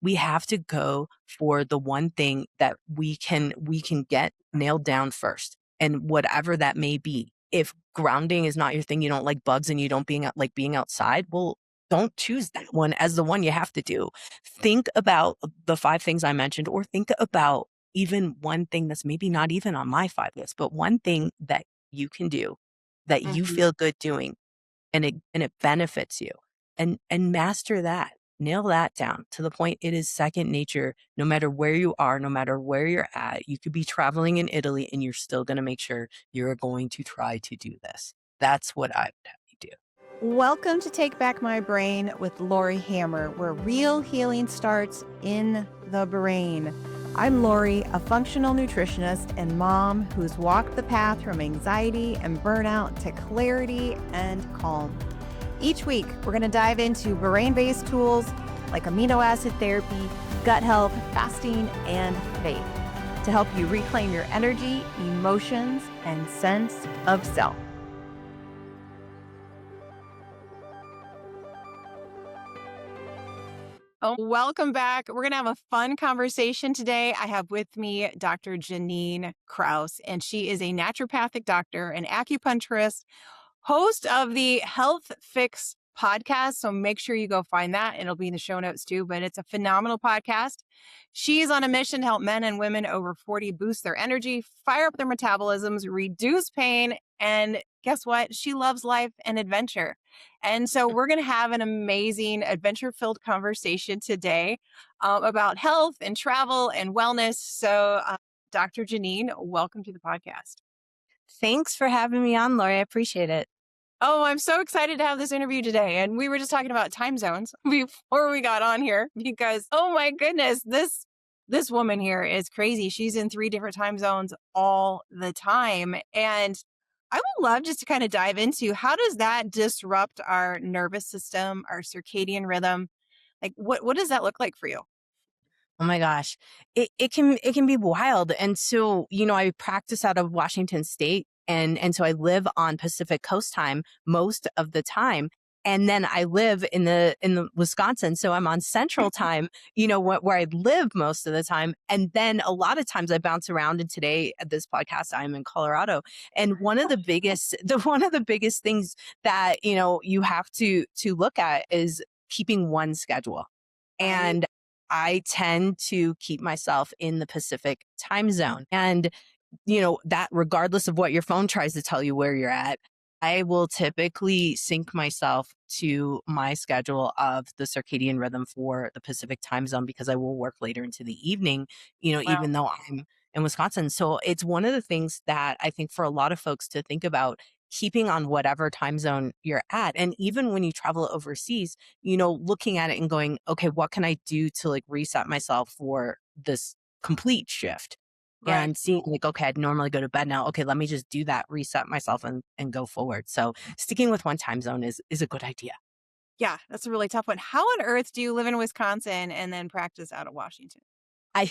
we have to go for the one thing that we can get nailed down first. And whatever that may be. If grounding is not your thing, you don't like bugs and you don't like being outside, well, don't choose that one as the one you have to do. Think about the 5 things I mentioned, or think about even one thing that's maybe not even on my 5 list, but one thing that you can do that you Mhm. feel good doing and it benefits you, and master that. Nail that down to the point it is second nature. No matter where you are, no matter where you're at, you could be traveling in Italy and you're still going to make sure you're going to try to do this. That's what I would have you do. Welcome to Take Back My Brain with Laurie Hammer, where real healing starts in the brain. I'm Laurie, a functional nutritionist and mom who's walked the path from anxiety and burnout to clarity and calm. Each week, we're going to dive into brain-based tools like amino acid therapy, gut health, fasting, and faith to help you reclaim your energy, emotions, and sense of self. Oh, welcome back. We're going to have a fun conversation today. I have with me Dr. Jannine Krause, and she is a naturopathic doctor, an acupuncturist, host of the Health Fix podcast. So make sure you go find that. It'll be in the show notes too, but it's a phenomenal podcast. She's on a mission to help men and women over 40 boost their energy, fire up their metabolisms, reduce pain, and guess what? She loves life and adventure. And so we're going to have an amazing adventure-filled conversation today about health and travel and wellness. So Dr. Jannine, welcome to the podcast. Thanks for having me on, Laurie. I appreciate it. Oh, I'm so excited to have this interview today. And we were just talking about time zones before we got on here because, oh my goodness, this woman here is crazy. She's in 3 different time zones all the time. And I would love just to kind of dive into how does that disrupt our nervous system, our circadian rhythm? Like what does that look like for you? Oh my gosh. It can be wild. And so, I practice out of Washington State, and so I live on Pacific Coast time most of the time. And then I live in the Wisconsin, so I'm on Central time, where I live most of the time. And then a lot of times I bounce around. And today at this podcast, I'm in Colorado. And one of the biggest things that you have to look at is keeping one schedule. Right. And I tend to keep myself in the Pacific time zone. And, that regardless of what your phone tries to tell you where you're at, I will typically sync myself to my schedule of the circadian rhythm for the Pacific time zone because I will work later into the evening, Wow. even though I'm in Wisconsin. So it's one of the things that I think for a lot of folks to think about keeping on whatever time zone you're at. And even when you travel overseas, looking at it and going, okay, what can I do to like reset myself for this complete shift? Right. And seeing like, okay, I'd normally go to bed now. Okay, let me just do that, reset myself and go forward. So sticking with one time zone is a good idea. Yeah, that's a really tough one. How on earth do you live in Wisconsin and then practice out of Washington? I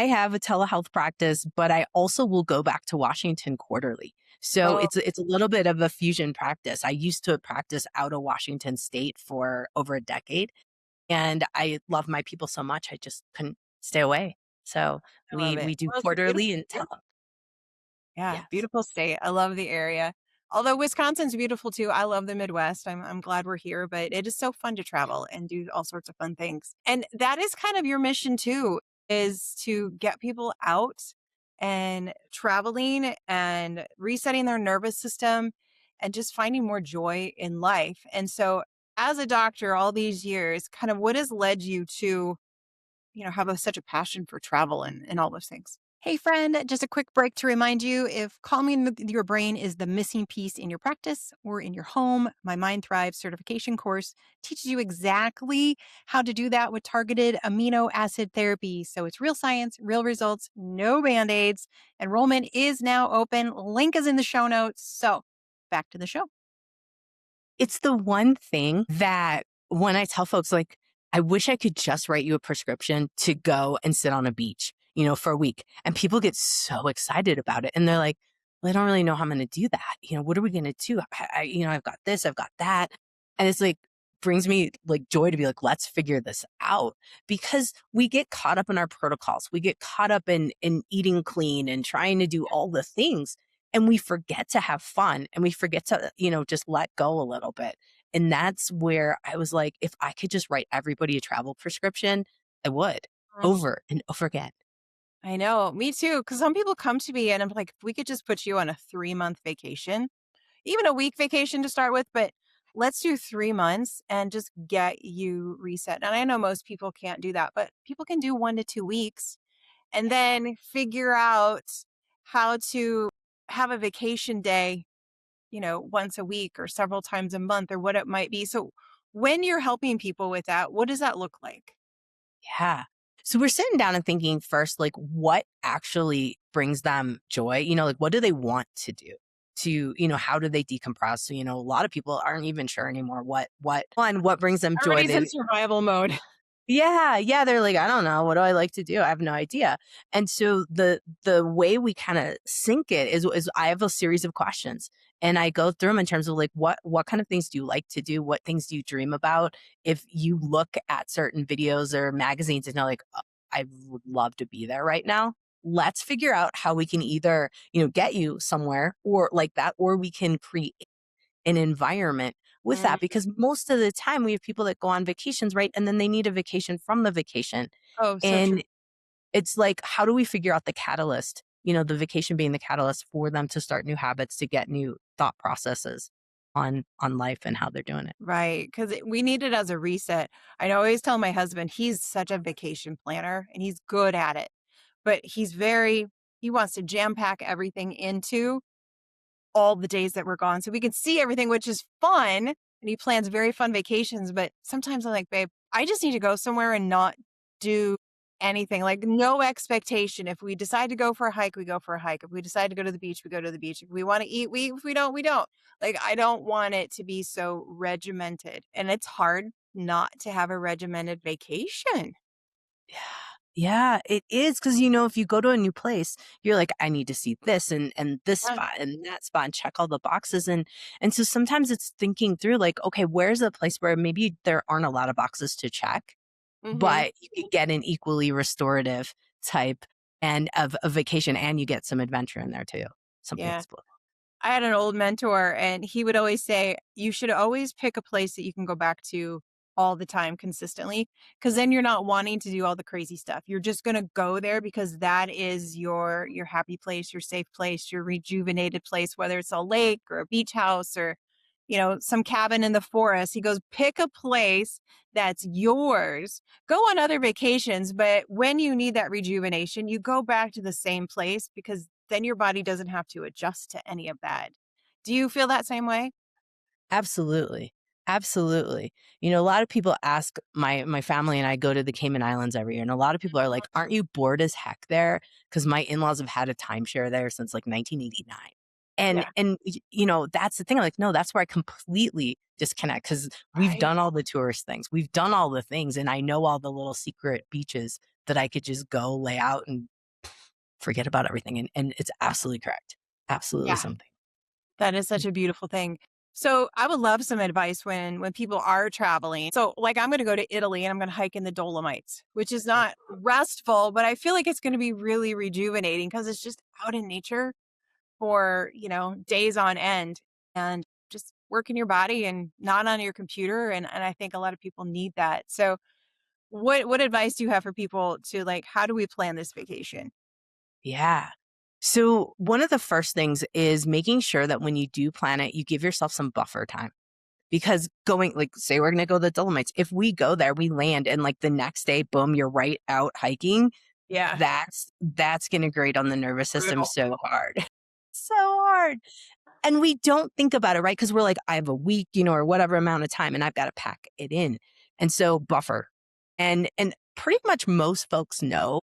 have a telehealth practice, but I also will go back to Washington quarterly. So Oh, it's a little bit of a fusion practice. I used to practice out of Washington State for over a decade, and I love my people so much I just couldn't stay away. So I love we it. we do Well, it's a beautiful quarterly and state. tele. Yeah, Yes. beautiful state. I love the area. Although Wisconsin's beautiful too. I love the Midwest. I'm glad we're here, but it is so fun to travel and do all sorts of fun things. And that is kind of your mission too, is to get people out and traveling and resetting their nervous system and just finding more joy in life. And so as a doctor all these years, kind of what has led you to, have such a passion for travel and all those things? Hey, friend, just a quick break to remind you if calming your brain is the missing piece in your practice or in your home, my Mind Thrive certification course teaches you exactly how to do that with targeted amino acid therapy. So it's real science, real results, no band aids. Enrollment is now open. Link is in the show notes. So back to the show. It's the one thing that when I tell folks, like, I wish I could just write you a prescription to go and sit on a beach, for a week. And people get so excited about it. And they're like, well, I don't really know how I'm going to do that. What are we going to do? I've got this, I've got that. And it's like, brings me like joy to be like, let's figure this out, because we get caught up in our protocols. We get caught up in eating clean and trying to do all the things. And we forget to have fun, and we forget to, just let go a little bit. And that's where I was like, if I could just write everybody a travel prescription, I would, Mm. over and over again. I know, me too. Because some people come to me and I'm like, if we could just put you on a 3-month vacation, even a week vacation to start with, but let's do 3 months and just get you reset. And I know most people can't do that, but people can do 1 to 2 weeks and then figure out how to have a vacation day, once a week or several times a month or what it might be. So when you're helping people with that, what does that look like? Yeah. So we're sitting down and thinking first, like, what actually brings them joy? Like, what do they want to do? How do they decompress? So, a lot of people aren't even sure anymore what brings them joy. Everybody's in survival mode. Yeah, yeah, they're like, "I don't know, what do I like to do? I have no idea." And so the way we kinda sync it is I have a series of questions, and I go through them in terms of, like, what kind of things do you like to do? What things do you dream about? If you look at certain videos or magazines and you're like, I would love to be there right now," let's figure out how we can either, get you somewhere or like that, or we can create an environment with Mm. that, because most of the time we have people that go on vacations, right? And then they need a vacation from the vacation. Oh, so true. And it's like, how do we figure out the catalyst? The vacation being the catalyst for them to start new habits, to get new thought processes on life and how they're doing it. Right, because we need it as a reset. I always tell my husband he's such a vacation planner and he's good at it, but he wants to jam pack everything into all the days that we're gone so we can see everything, which is fun. And he plans very fun vacations. But sometimes I'm like, babe, I just need to go somewhere and not do anything. Like, no expectation. If we decide to go for a hike, we go for a hike. If we decide to go to the beach, we go to the beach. If we want to eat, we eat. If we don't, we don't. Like, I don't want it to be so regimented. And it's hard not to have a regimented vacation. Yeah. Yeah, it is, because if you go to a new place, you're like, I need to see this and this Yeah. spot and that spot and check all the boxes. And so sometimes it's thinking through, like, okay, where's a place where maybe there aren't a lot of boxes to check, Hmm. but you could get an equally restorative type and of a vacation, and you get some adventure in there too. Something Yeah. explosive. I had an old mentor and he would always say, you should always pick a place that you can go back to all the time consistently. Cause then you're not wanting to do all the crazy stuff. You're just gonna go there because that is your happy place, your safe place, your rejuvenated place, whether it's a lake or a beach house or, some cabin in the forest. He goes, pick a place that's yours. Go on other vacations, but when you need that rejuvenation, you go back to the same place because then your body doesn't have to adjust to any of that. Do you feel that same way? Absolutely. Absolutely. A lot of people ask, my family and I go to the Cayman Islands every year, and a lot of people are like, "Aren't you bored as heck there?" Because my in-laws have had a timeshare there since like 1989. And Yeah. and that's the thing. I'm like, no, that's where I completely disconnect, because we've Right. done all the tourist things. We've done all the things, and I know all the little secret beaches that I could just go lay out and forget about everything. And it's absolutely correct. Absolutely Yeah. something. That is such a beautiful thing. So I would love some advice when people are traveling. So like I'm going to go to Italy and I'm going to hike in the Dolomites, which is not restful, but I feel like it's going to be really rejuvenating because it's just out in nature for, days on end and just working your body and not on your computer. And I think a lot of people need that. So what advice do you have for people to like, how do we plan this vacation? Yeah. So one of the first things is making sure that when you do plan it, you give yourself some buffer time. Because going, like, say we're going to go to the Dolomites. If we go there, we land, and like the next day, boom, you're right out hiking. Yeah. That's going to grate on the nervous system Brutal. so hard. So hard. And we don't think about it, right? Because we're like, I have a week, or whatever amount of time, and I've got to pack it in. And so buffer. And pretty much most folks know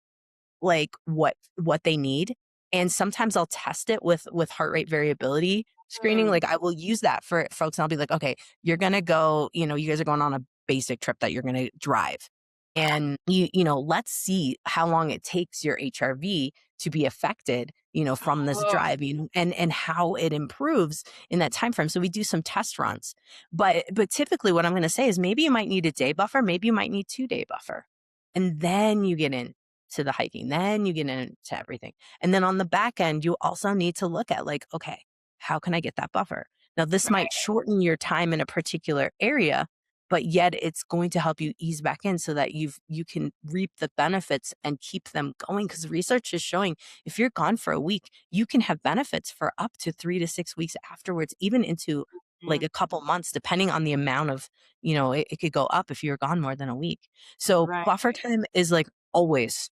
like what they need. And sometimes I'll test it with heart rate variability screening. Mm. Like, I will use that for folks, and I'll be like, okay, you're gonna go, you guys are going on a basic trip that you're gonna drive. And let's see how long it takes your HRV to be affected, from this Oh, driving and how it improves in that time frame. So we do some test runs. But typically what I'm going to say is maybe you might need a day buffer, maybe you might need 2-day buffer. And then you get in to the hiking, then you get into everything. And then on the back end, you also need to look at like, okay, how can I get that buffer? Now, this right. might shorten your time in a particular area, but yet it's going to help you ease back in so that you can reap the benefits and keep them going. Because research is showing if you're gone for a week, you can have benefits for up to 3 to 6 weeks afterwards, even into like Mm, a couple months, depending on the amount of, it could go up if you're gone more than a week. So right. buffer time is like always,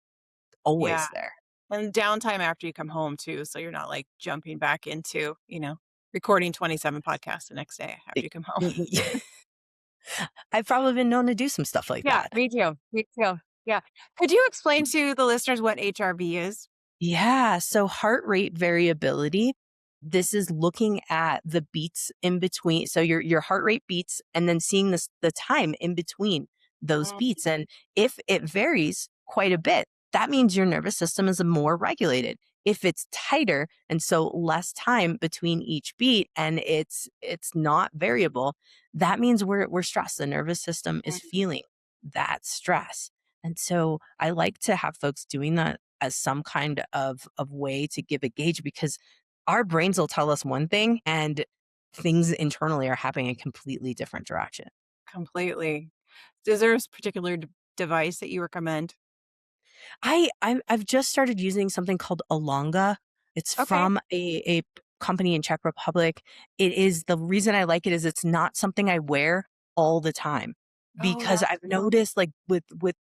Yeah. always there. And downtime after you come home too. So you're not like jumping back into, recording 27 podcasts the next day after Y- you come home. y- y- I've probably been known to do some stuff like Yeah, that. me too. Me too. Yeah. Could you explain to the listeners what HRV is? Yeah. So heart rate variability, this is looking at the beats in between. So your heart rate beats and then seeing the time in between those Mm, beats. And if it varies quite a bit, that means your nervous system is more regulated. If it's tighter and so less time between each beat and it's not variable, that means we're stressed. The nervous system is mm, feeling that stress. And so I like to have folks doing that as some kind of way to give a gauge because our brains will tell us one thing and things internally are happening in a completely different direction. completely. Is there a particular device that you recommend? I've just started using something called Alonga. It's Okay. from a company in Czech Republic. It is the reason I like it is it's not something I wear all the time Oh, because I've noticed like with where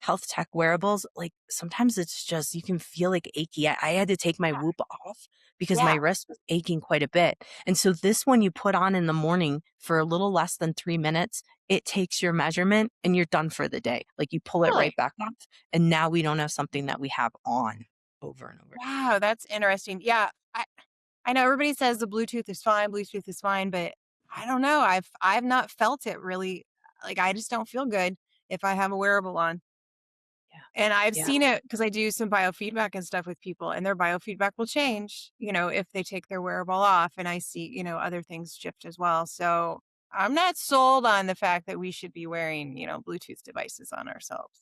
health tech wearables, like sometimes it's just you can feel like achy. I had to take my yeah. Whoop off because my Yeah. wrist was aching quite a bit. And so this one you put on in the morning for a little less than 3 minutes, it takes your measurement and you're done for the day. Like you pull it right Really? back off. And now we don't have something that we have on over and over. Wow, that's interesting. Yeah. I know everybody says the Bluetooth is fine, but I don't know. I've not felt it really. Like I just don't feel good if I have a wearable on. Yeah. And I've Yeah. seen it because I do some biofeedback and stuff with people, and their biofeedback will change, if they take their wearable off. And I see, other things shift as well. So I'm not sold on the fact that we should be wearing, Bluetooth devices on ourselves.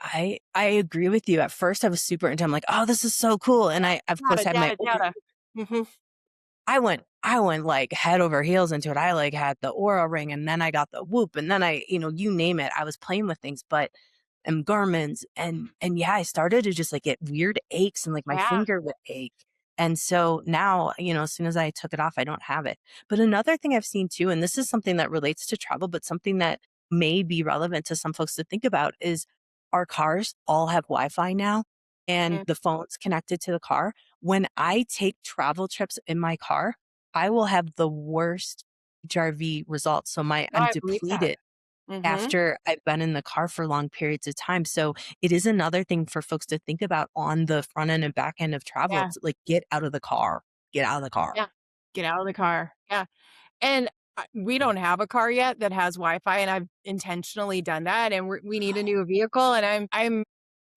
I agree with you. At first I was super into I'm like, oh, this is so cool. And I of course Data, had my data, data. Hmm. I went like head over heels into it. I like had the Aura ring and then I got the Whoop and then you name it. I was playing with things, but and Garmin's and yeah, I started to just like get weird aches and like my Yeah. finger would ache. And so now, as soon as I took it off, I don't have it. But another thing I've seen too, and this is something that relates to travel, but something that may be relevant to some folks to think about is our cars all have Wi-Fi now and Mm. the phone's connected to the car. When I take travel trips in my car, I will have the worst HRV results. So No, I'm I believe that. depleted Hmm. after I've been in the car for long periods of time. So it is another thing for folks to think about on the front end and back end of travel. Yeah. It's like get out of the car. Get out of the car. Yeah. Get out of the car. Yeah. And we don't have a car yet that has Wi-Fi, and I've intentionally done that. And we need a new vehicle, and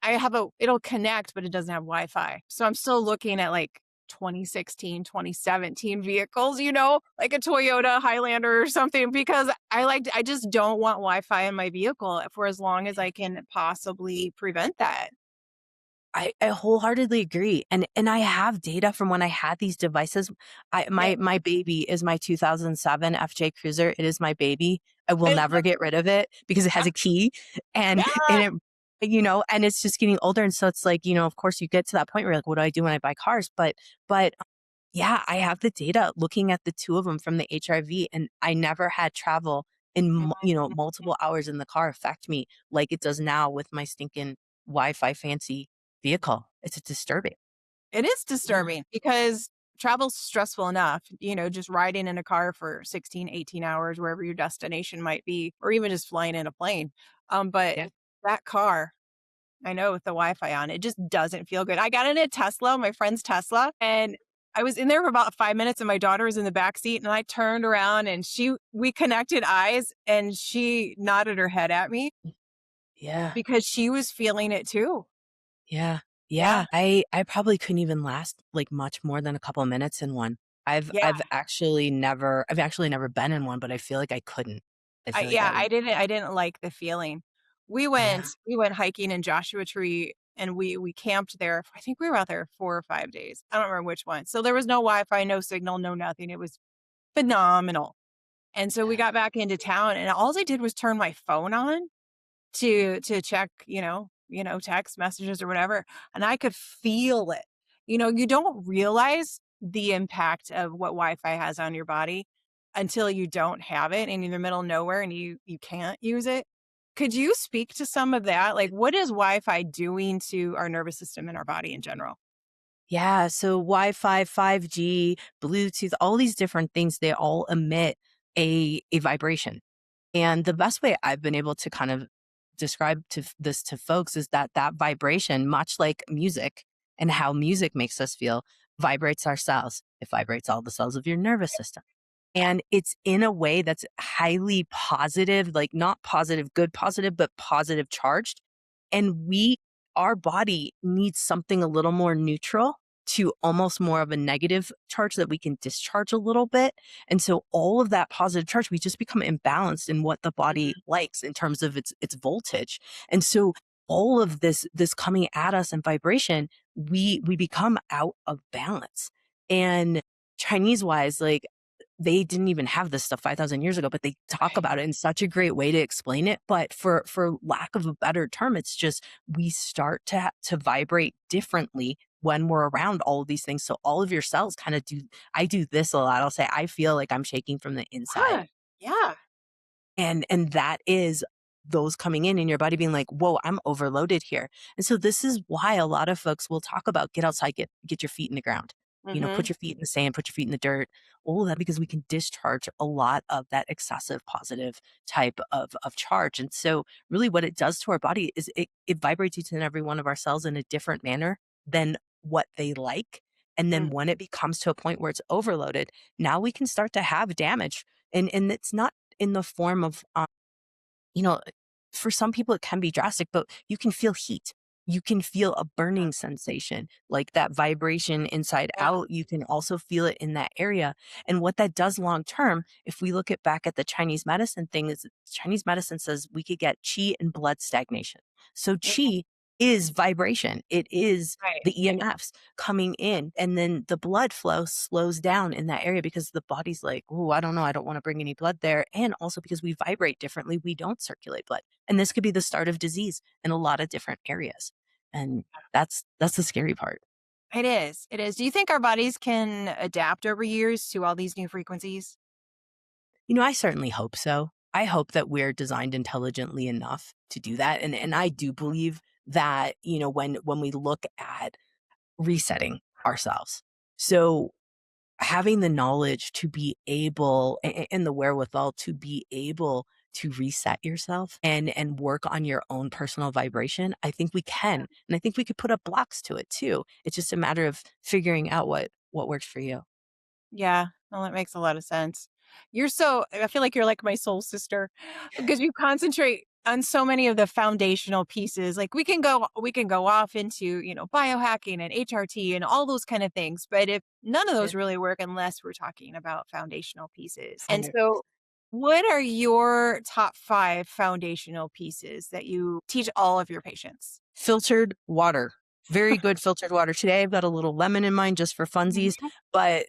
I have it'll connect, but it doesn't have Wi-Fi. So I'm still looking at like 2016, 2017 vehicles, like a Toyota Highlander or something, because I just don't want Wi-Fi in my vehicle for as long as I can possibly prevent that. I wholeheartedly agree. And I have data from when I had these devices. I Yeah. my baby is my 2007 FJ Cruiser. It is my baby. I will I never love get rid of it because it has a key and Yeah. and it's just getting older. And so it's like, of course you get to that point where you're like, what do I do when I buy cars? But yeah, I have the data looking at the two of them from the HRV and I never had travel in, multiple hours in the car affect me like it does now with my stinking Wi-Fi fancy vehicle. It's disturbing. It is Yeah. disturbing because travel's stressful enough, just riding in a car for 16, 18 hours, wherever your destination might be, or even just flying in a plane. But Yeah. that car, I know with the Wi-Fi on, it just doesn't feel good. I got in a Tesla, my friend's Tesla, and I was in there for about 5 minutes and my daughter was in the back seat and I turned around and we connected eyes and she nodded her head at me Yeah. because she was feeling it too. Yeah. Yeah. Yeah. I probably couldn't even last, like, much more than a couple of minutes in one. Yeah. I've actually never been in one, but I feel like I couldn't. I I feel like yeah, I would. I didn't like the feeling. Yeah. We went hiking in Joshua Tree and we camped there. I think we were out there 4 or 5 days. I don't remember which one. So there was no Wi-Fi, no signal, no nothing. It was phenomenal. And so we Yeah. got back into town and all I did was turn my phone on to check, text messages or whatever, and I could feel it. You don't realize the impact of what Wi-Fi has on your body until you don't have it and you're in the middle of nowhere and you can't use it. Could you speak to some of that? Like, what is Wi-Fi doing to our nervous system and our body in general? Yeah, so Wi-Fi, 5G, Bluetooth, all these different things, they all emit a vibration. And the best way I've been able to kind of describe this to folks is that that vibration, much like music and how music makes us feel, vibrates our cells. It vibrates all the cells of your nervous system. And it's in a way that's highly positive, like not positive, good positive, but positive charged. And our body needs something a little more neutral to almost more of a negative charge that we can discharge a little bit. And so all of that positive charge, we just become imbalanced in what the body Mhm. likes in terms of its voltage. And so all of this coming at us in vibration, we become out of balance. And Chinese wise, like they didn't even have this stuff 5,000 years ago, but they talk Right. about it in such a great way to explain it. But for lack of a better term, it's just we start to vibrate differently when we're around all of these things. So all of your cells kind of do. I do this a lot. I'll say I feel like I'm shaking from the inside, Huh. Yeah. and that is those coming in and your body being like, whoa, I'm overloaded here. And so this is why a lot of folks will talk about get outside, get your feet in the ground, Mhm. put your feet in the sand, put your feet in the dirt, all of that because we can discharge a lot of that excessive positive type of charge. And so really what it does to our body is it vibrates each and every one of our cells in a different manner than what they like. And then Mm. when it becomes to a point where it's overloaded, now we can start to have damage. And it's not in the form of you know, for some people it can be drastic, but you can feel heat. You can feel a burning sensation, like that vibration inside Yeah. out. You can also feel it in that area. And what that does long term, if we look at back at the Chinese medicine thing, is Chinese medicine says we could get qi and blood stagnation. So Mhm. qi is vibration. It is Right. the EMFs coming in, and then the blood flow slows down in that area because the body's like, oh, I don't know, I don't want to bring any blood there. And also because we vibrate differently, we don't circulate blood. And this could be the start of disease in a lot of different areas. And that's the scary part. It is. It is. Do you think our bodies can adapt over years to all these new frequencies? I certainly hope so. I hope that we're designed intelligently enough to do that. And I do believe that, when we look at resetting ourselves. So having the knowledge to be able and the wherewithal to be able to reset yourself and work on your own personal vibration, I think we can. And I think we could put up blocks to it too. It's just a matter of figuring out what works for you. Yeah. Well, that makes a lot of sense. I feel like you're like my soul sister because you concentrate on so many of the foundational pieces. Like we can go off into, biohacking and HRT and all those kind of things. But if none of Yeah. those really work unless we're talking about foundational pieces. And Hundred so what are your top 5 foundational pieces that you teach all of your patients? filtered water. Very good filtered water. Today I've got a little lemon in mine just for funsies, Mhm. but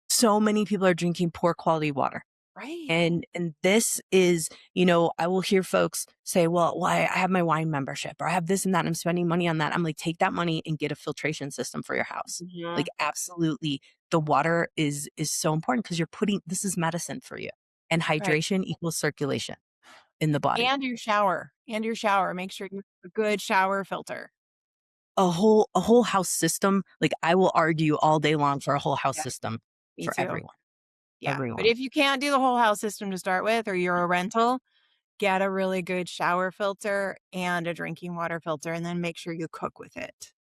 so many people are drinking poor quality water. Right. And this is, I will hear folks say, well, why I have my wine membership or I have this and that. And I'm spending money on that. I'm like, take that money and get a filtration system for your house. Mhm. Like absolutely the water is so important because this is medicine for you. And Right. hydration equals circulation in the body. And your shower. Make sure you have a good shower filter. A whole house system, like I will argue all day long for a whole house Yeah, system me for too. everyone. Yeah, but Everyone. if you can't do the whole house system to start with, or you're a rental, get a really good shower filter and a drinking water filter, and then make sure you cook with it.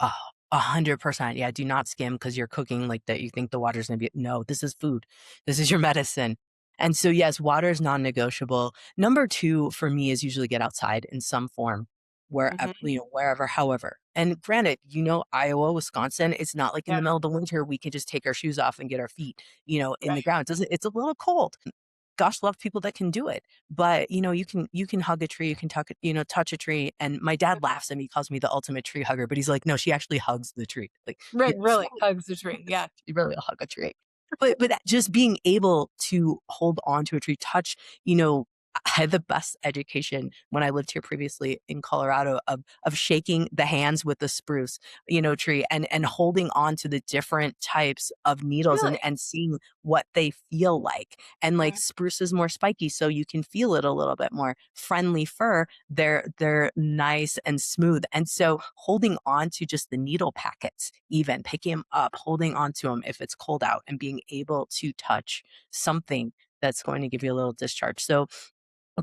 Oh, 100%. Yeah, do not skim because you're cooking like that. You think the water's gonna be no, this is food. This is your medicine. And so, yes, water is non-negotiable. Number 2 for me is usually get outside in some form. wherever, Mhm. wherever, however. And granted, Iowa, Wisconsin, it's not like in Yeah. the middle of the winter we can just take our shoes off and get our feet, in the Right. ground. It's a little cold. Gosh, love people that can do it. But you can hug a tree, you can touch a tree. And my dad laughs at me, calls me the ultimate tree hugger, but he's like, no, she actually hugs the tree. Like, Right. yes, Really hugs the tree. Yeah. you really hug a tree. But just being able to hold on to a tree, touch, you know, I had the best education when I lived here previously in Colorado of shaking the hands with the spruce, tree, and holding on to the different types of needles, and Really? and seeing what they feel like. And like Mhm. spruce is more spiky, so you can feel it a little bit more. Friendly fir, they're nice and smooth. And so holding on to just the needle packets, even picking them up, holding on to them if it's cold out, and being able to touch something that's going to give you a little discharge. So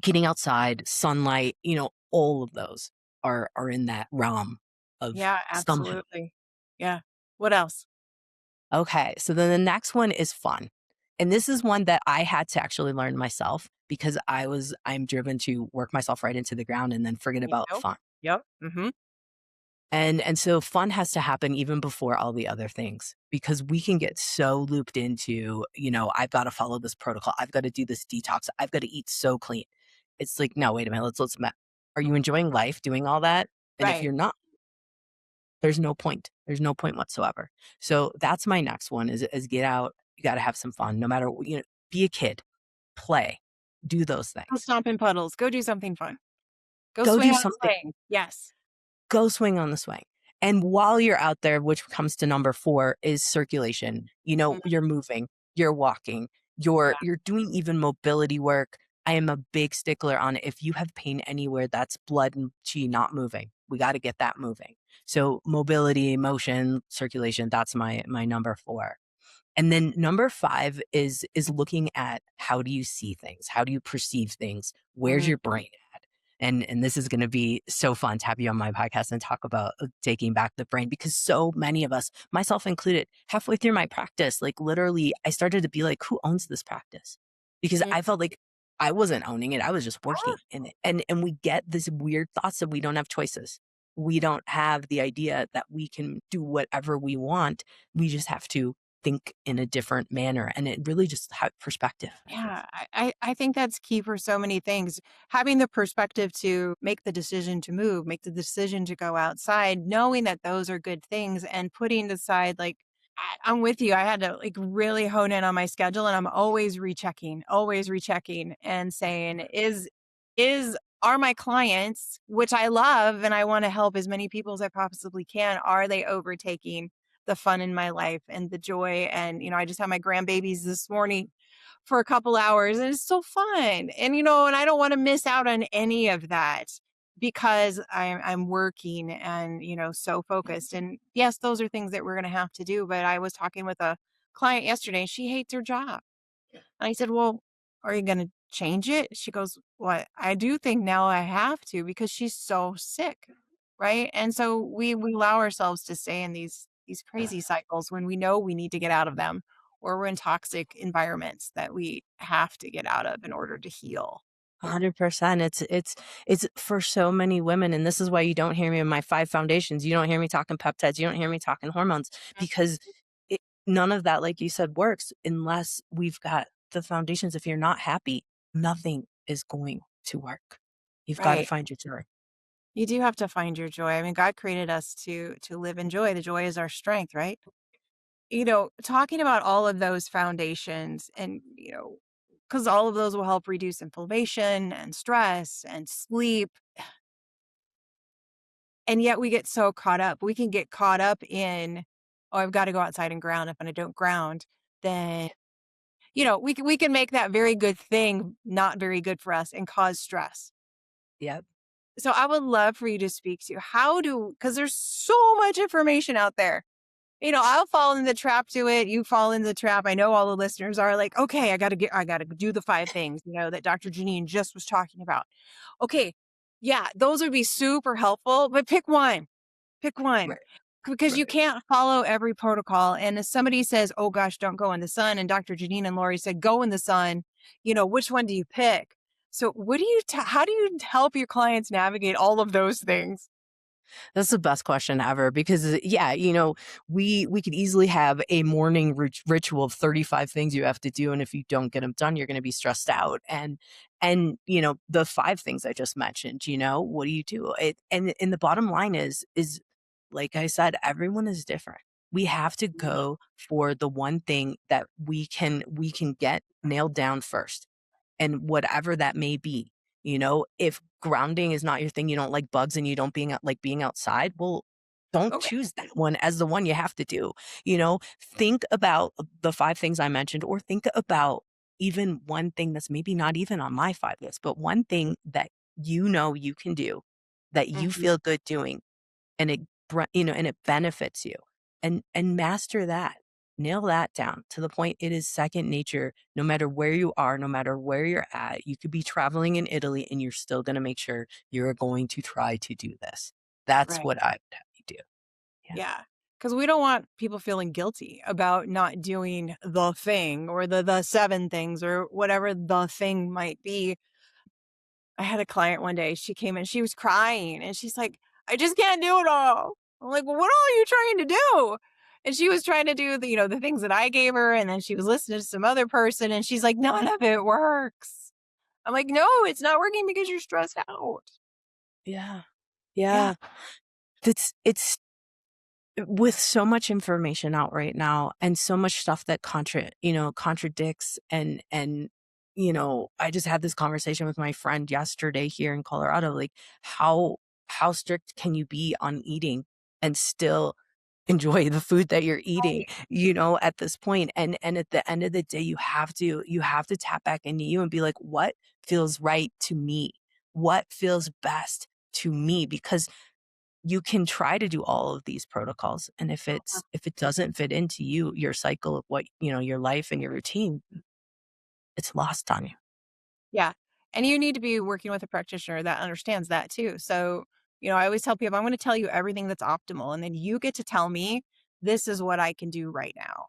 getting outside, sunlight, all of those are in that realm of Yeah, somehow. absolutely. Yeah. What else? Okay, so then the next one is fun. And this is one that I had to actually learn myself because I'm driven to work myself right into the ground and then forget Me about too. fun. Yep. Mhm. And so fun has to happen even before all the other things, because we can get so looped into, I've got to follow this protocol. I've got to do this detox. I've got to eat so clean. It's like, no, wait a minute. Are you enjoying life doing all that? And if Right. you're not, there's no point. There's no point whatsoever. So that's my next one is get out. You got to have some fun no matter what, be a kid, play, do those Go things, stomp in puddles. Go do something fun. Go go swing do on a something. swing. Yes. Go swing on the swing. And while you're out there, which comes to number 4 is circulation. Mhm. You're moving, you're walking, Yeah. you're doing even mobility work. I am a big stickler on if you have pain anywhere, that's blood and chi not moving. We got to get that moving. So mobility, motion, circulation, that's my number 4. And then number 5 is looking at how do you see things? How do you perceive things? Where's Mhm. your brain at? And this is going to be so fun to have you on my podcast and talk about taking back the brain, because so many of us, myself included, halfway through my practice, like literally I started to be like, who owns this practice? Because Mhm. I felt like I wasn't owning it. I was just Ah, working in it. And we get this weird thoughts that we don't have choices. We don't have the idea that we can do whatever we want. We just have to think in a different manner, and it really just have perspective. yeah, I think that's key for so many things. Having the perspective to make the decision to move, make the decision to go outside, knowing that those are good things and putting aside like I'm with you. I had to like really hone in on my schedule and I'm always rechecking and saying, is are my clients, which I love and I want to help as many people as I possibly can, are they overtaking the fun in my life and the joy? And, I just had my grandbabies this morning for a couple hours and it's so fun. And I don't want to miss out on any of that because I'm working and, so focused. And yes, those are things that we're going to have to do. But I was talking with a client yesterday and she hates her job. And I said, well, are you going to change it? She goes, well, I do think now I have to because she's so sick. Right. And so we allow ourselves to stay in these crazy cycles when we know we need to get out of them or we're in toxic environments that we have to get out of in order to heal. 100%. It's for so many women, and this is why you don't hear me in my 5 foundations. You don't hear me talking peptides. You don't hear me talking hormones, because it, none of that, like you said, works unless we've got the foundations. If you're not happy, nothing is going to work. You've got to Right. find your joy. You do have to find your joy. I mean, God created us to live in joy. The joy is our strength, right? Talking about all of those foundations and, because all of those will help reduce inflammation and stress and sleep. And yet we get so caught up. We can get caught up in, oh, I've got to go outside and ground. If I don't ground, then, we can make that very good thing not very good for us and cause stress. Yep. So I would love for you to speak to because there's so much information out there. I'll fall in the trap to it. You fall in the trap. I know all the listeners are like, okay, I got to do the 5 things, that Dr. Jannine just was talking about. Okay. Yeah, those would be super helpful, but pick one Right. because you Right. can't follow every protocol. And if somebody says, oh gosh, don't go in the sun. And Dr. Jannine and Laurie said, go in the sun, which one do you pick? So how do you help your clients navigate all of those things? That's the best question ever because yeah, we could easily have a morning ritual of 35 things you have to do, and if you don't get them done, you're going to be stressed out. And the five things I just mentioned, what do you do? And the bottom line is like I said, everyone is different. We have to go for the one thing that we can get nailed down first, and whatever that may be. If grounding is not your thing, you don't like bugs and you don't like being outside, well, don't Okay. choose that one as the one you have to do. Think about the five things I mentioned, or think about even one thing that's maybe not even on my five list, but one thing that you can do that you Mhm. feel good doing, and it benefits you, and master that. Nail that down to the point it is second nature. No matter where you are, no matter where you're at, you could be traveling in Italy and you're still going to make sure you're going to try to do this. That's Right. what I would have you do. Yeah. Yeah. Because we don't want people feeling guilty about not doing the thing or the 7 things or whatever the thing might be. I had a client one day, she came in, she was crying, and she's like, "I just can't do it all." I'm like, "Well, what all are you trying to do?" And she was trying to do the things that I gave her, and then she was listening to some other person, and she's like, "None of it works." I'm like, "No, it's not working because you're stressed out." Yeah. Yeah. Yeah. It's with so much information out right now and so much stuff that contradicts, and I just had this conversation with my friend yesterday here in Colorado, like how strict can you be on eating and still enjoy the food that you're eating, at this point. And at the end of the day, you have to tap back into you and be like, what feels right to me, what feels best to me, because you can try to do all of these protocols, and if it doesn't fit into your cycle of what, your life and your routine, it's lost on you. Yeah. And you need to be working with a practitioner that understands that too. So, I always tell people, I'm going to tell you everything that's optimal. And then you get to tell me, this is what I can do right now.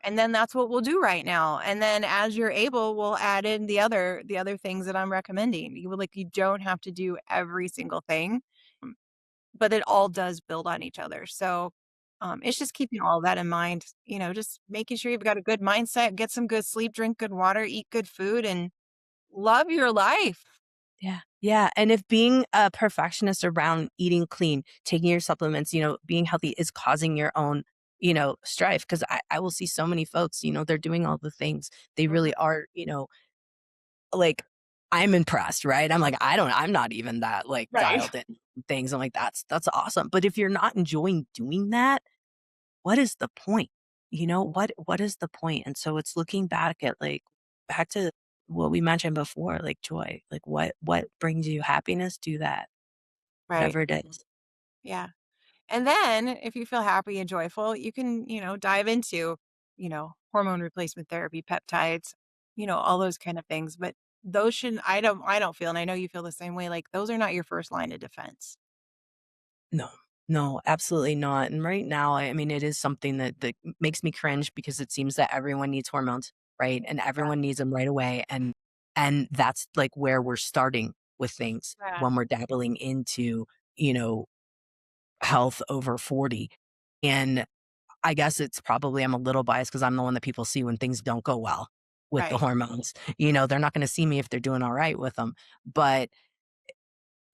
And then that's what we'll do right now. And then as you're able, we'll add in the other things that I'm recommending. You don't have to do every single thing, um, but it all does build on each other. So it's just keeping all that in mind, just making sure you've got a good mindset, get some good sleep, drink good water, eat good food, and love your life. Yeah. Yeah. And if being a perfectionist around eating clean, taking your supplements, being healthy is causing your own, strife. Cause I will see so many folks, they're doing all the things. They Mhm. really are, like, I'm impressed, right? I'm not even that like Right. dialed in things. I'm like, that's awesome. But if you're not enjoying doing that, what is the point? What is the point? And so it's looking back to what we mentioned before, like joy. Like what brings you happiness? Do that. Right. Whatever it is. Yeah. And then if you feel happy and joyful, you can, dive into, hormone replacement therapy, peptides, all those kind of things. But those shouldn't, I don't feel, and I know you feel the same way, like those are not your first line of defense. No. No, absolutely not. And right now, I mean, it is something that makes me cringe because it seems that everyone needs hormones, right? And everyone needs them right away. And that's like where we're starting with things Yeah. when we're dabbling into, you know, health over 40. And I guess it's probably I'm a little biased because I'm the one that people see when things don't go well with the Right. hormones. They're not going to see me if they're doing all right with them. But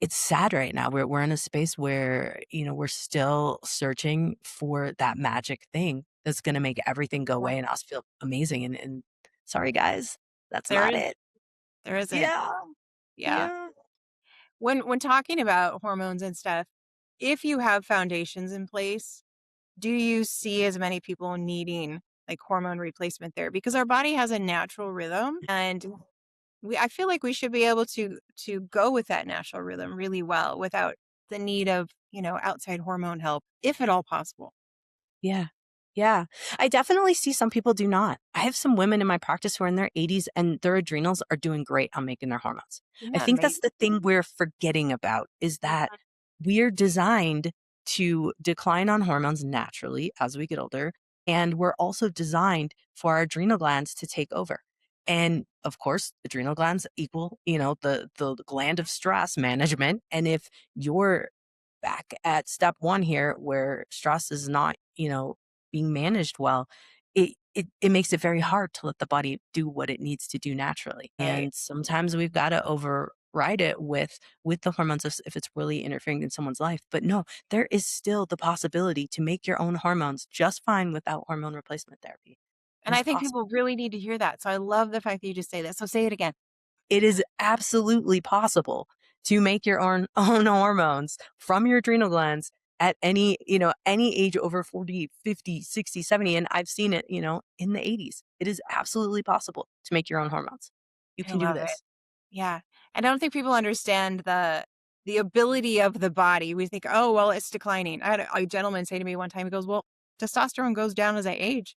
it's sad right now. We're in a space where, we're still searching for that magic thing that's going to make everything go Yeah. away and us feel amazing. And sorry, guys, that's There not is, it. there isn't. Yeah. Yeah. Yeah. When talking about hormones and stuff, if you have foundations in place, do you see as many people needing like hormone replacement therapy? Because our body has a natural rhythm, and I feel like we should be able to go with that natural rhythm really well without the need of, outside hormone help, if at all possible. Yeah. Yeah. I definitely see some people do not. I have some women in my practice who are in their 80s and their adrenals are doing great on making their hormones. Isn't I that think amazing? that's the thing we're forgetting about is that we're designed to decline on hormones naturally as we get older. And we're also designed for our adrenal glands to take over. And of course, adrenal glands equal, the gland of stress management. And if you're back at step one here, where stress is not, being managed well, it makes it very hard to let the body do what it needs to do naturally. Right. And sometimes we've got to override it with the hormones if it's really interfering in someone's life. But no, there is still the possibility to make your own hormones just fine without hormone replacement therapy. It And is I think possible. people really need to hear that. So I love the fact that you just say that. So say it again. It is absolutely possible to make your own own hormones from your adrenal glands at any age over 40, 50, 60, 70. And I've seen it, in the 80s. It is absolutely possible to make your own hormones. You I can do love it. this. Yeah. And I don't think people understand the ability of the body. We think, oh, well, it's declining. I had a gentleman say to me one time, he goes, well, testosterone goes down as I age.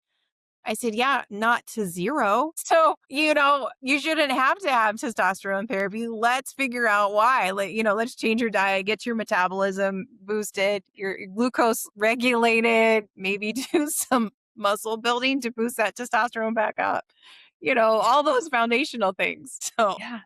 I said, yeah, not to zero. So, you shouldn't have to have testosterone therapy. Let's figure out why. Let's change your diet, get your metabolism boosted, your glucose regulated, maybe do some muscle building to boost that testosterone back up. All those foundational things. So, Yeah.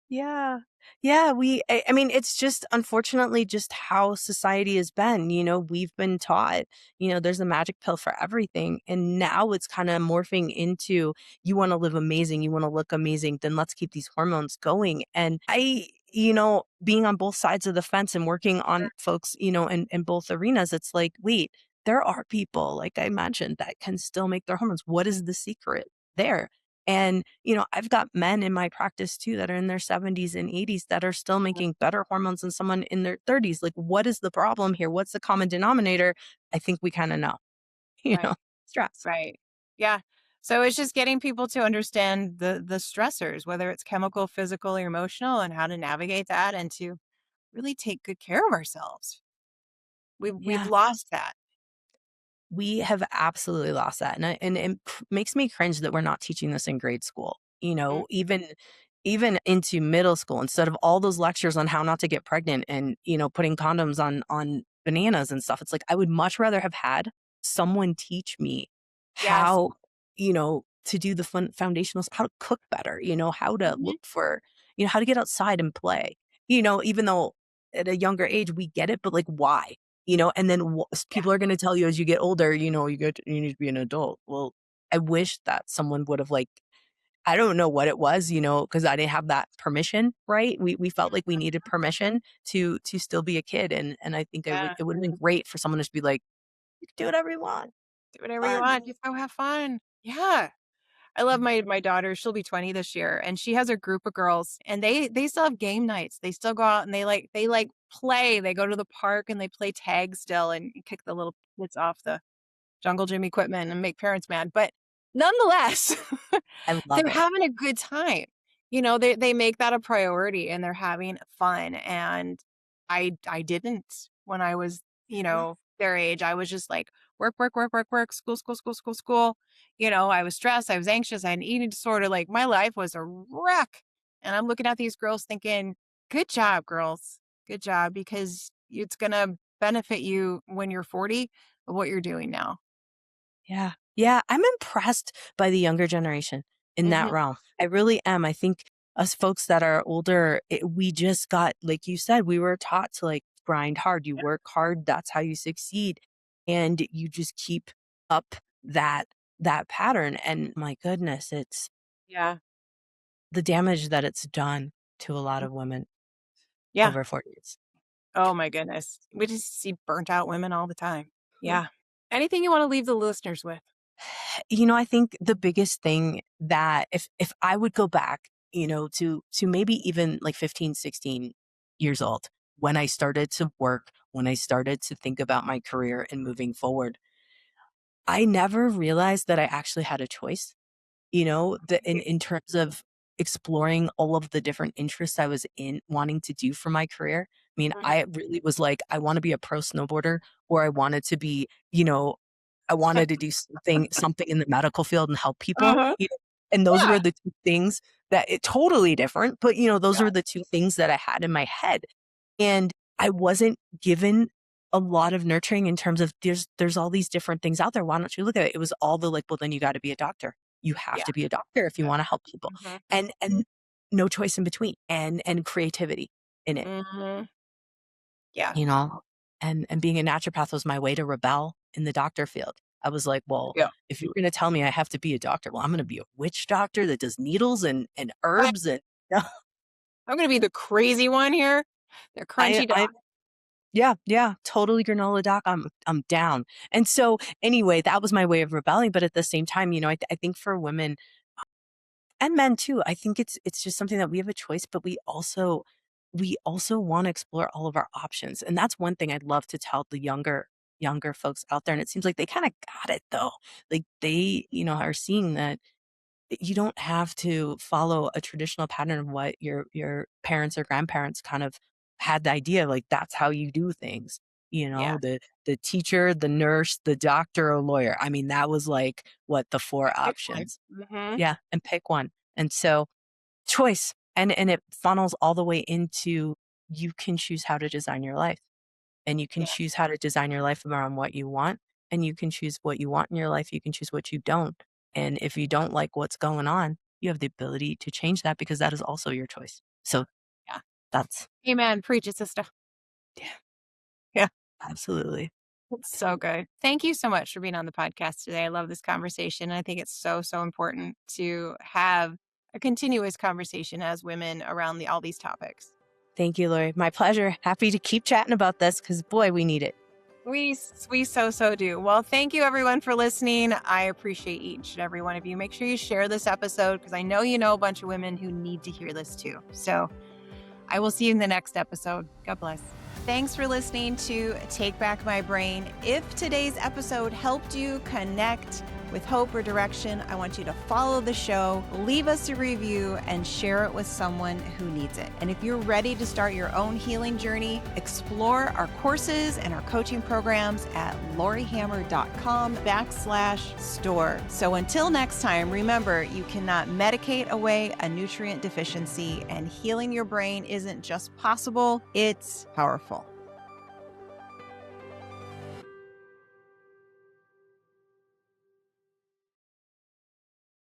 Yeah. Yeah, I mean, it's just unfortunately just how society has been. We've been taught, there's a magic pill for everything. And now it's kind of morphing into, you want to live amazing, you want to look amazing, then let's keep these hormones going. And being on both sides of the fence and working on folks, in both arenas, it's like, wait, there are people, like I mentioned, that can still make their hormones. What is the secret there? And, I've got men in my practice too that are in their 70s and 80s that are still making better hormones than someone in their 30s. Like, what is the problem here? What's the common denominator? I think we kind of know, you know, right. stress. Right. Yeah. So it's just getting people to understand the stressors, whether it's chemical, physical, or emotional, and how to navigate that and to really take good care of ourselves. We've Yeah. lost that. We have absolutely lost that, and it makes me cringe that we're not teaching this in grade school. Mm, Even into middle school, instead of all those lectures on how not to get pregnant and putting condoms on bananas and stuff. It's like I would much rather have had someone teach me yes. how to do the foundational, how to cook better. How to Mhm. look for how to get outside and play. Even though at a younger age we get it, but like why? And then Yeah. people are going to tell you as you get older, you need to be an adult. Well, I wish that someone would have, like, I don't know what it was, because I didn't have that permission, right? We felt like we needed permission to still be a kid, and I think Yeah. it would have been great for someone to just be like, you can do whatever you want, Do whatever you fun. want. Just go have fun. Yeah. I love my daughter. She'll be 20 this year, and she has a group of girls, and they still have game nights. They still go out and they play. They go to the park and they play tag still and kick the little kids off the jungle gym equipment and make parents mad. But nonetheless, I love they're it. having a good time. They make that a priority and they're having fun. And I didn't when I was, Yeah. their age. I was just like work, work, work, work, work, school, school, school, school, school. I was stressed, I was anxious, I had an eating disorder. Like my life was a wreck. And I'm looking at these girls thinking, good job, girls. Good job, because it's gonna benefit you when you're 40 of what you're doing now. Yeah. Yeah, I'm impressed by the younger generation in that Mhm. realm. I really am. I think us folks that are older, we just got, like you said, we were taught to like grind hard. You work hard, that's how you succeed. And you just keep up that that pattern. And my goodness, it's Yeah. the damage that it's done to a lot of women Yeah. over 40s. Oh my goodness. We just see burnt out women all the time. Yeah. Anything you wanna leave the listeners with? I think the biggest thing that if I would go back, to maybe even like 15, 16 years old, when I started to work, when I started to think about my career and moving forward, I never realized that I actually had a choice, in terms of exploring all of the different interests I was in wanting to do for my career. I mean, Mhm. I really was like, I want to be a pro snowboarder, or I wanted to be, I wanted to do something in the medical field and help people, Uh-huh. and those Yeah. were the 2 things that it totally different, but, those Yeah. were the 2 things that I had in my head, and I wasn't given a lot of nurturing in terms of there's all these different things out there, why don't you look at it? It was all the like, "Well, then you gotta be a doctor." You have Yeah. to be a doctor if you want to help people. Mhm. And no choice in between, and creativity in it, Mhm. Yeah. you know? And being a naturopath was my way to rebel in the doctor field. I was like, well, Yeah. if you're going to tell me I have to be a doctor, well, I'm going to be a witch doctor that does needles and I herbs and I'm gonna be the crazy one here. The crunchy I dog. yeah, yeah, totally granola doc. I'm down. And so anyway, that was my way of rebelling. But at the same time, I think for women and men too, I think it's just something that we have a choice, but we also want to explore all of our options. And that's one thing I'd love to tell the younger folks out there. And it seems like they kind of got it though. Like they, are seeing that you don't have to follow a traditional pattern of what your parents or grandparents kind of had the idea like that's how you do things. Yeah. The teacher, the nurse, the doctor, or lawyer. I mean, that was like what the four Pick one. options. Mhm. Yeah, and pick one. And so choice and it funnels all the way into you can choose how to design your life. And you can Yeah. choose how to design your life around what you want, and you can choose what you want in your life, you can choose what you don't. And if you don't like what's going on, you have the ability to change that because that is also your choice. So, yeah, that's Amen. Preach it, sister. yeah, Yeah. absolutely. It's so good. Thank you so much for being on the podcast today. I love this conversation. I think it's so, so important to have a continuous conversation as women around all these topics. Thank you, Lori. My pleasure. Happy to keep chatting about this because boy, we need it. We so do. Well, thank you everyone for listening. I appreciate each and every one of you. Make sure you share this episode because I know you know a bunch of women who need to hear this too. So I will see you in the next episode. God bless. Thanks for listening to Take Back My Brain. If today's episode helped you connect with hope or direction, I want you to follow the show, leave us a review, and share it with someone who needs it. And if you're ready to start your own healing journey, explore our courses and our coaching programs at lauriehammer.com/store. So until next time, remember, you cannot medicate away a nutrient deficiency, and healing your brain isn't just possible, it's powerful.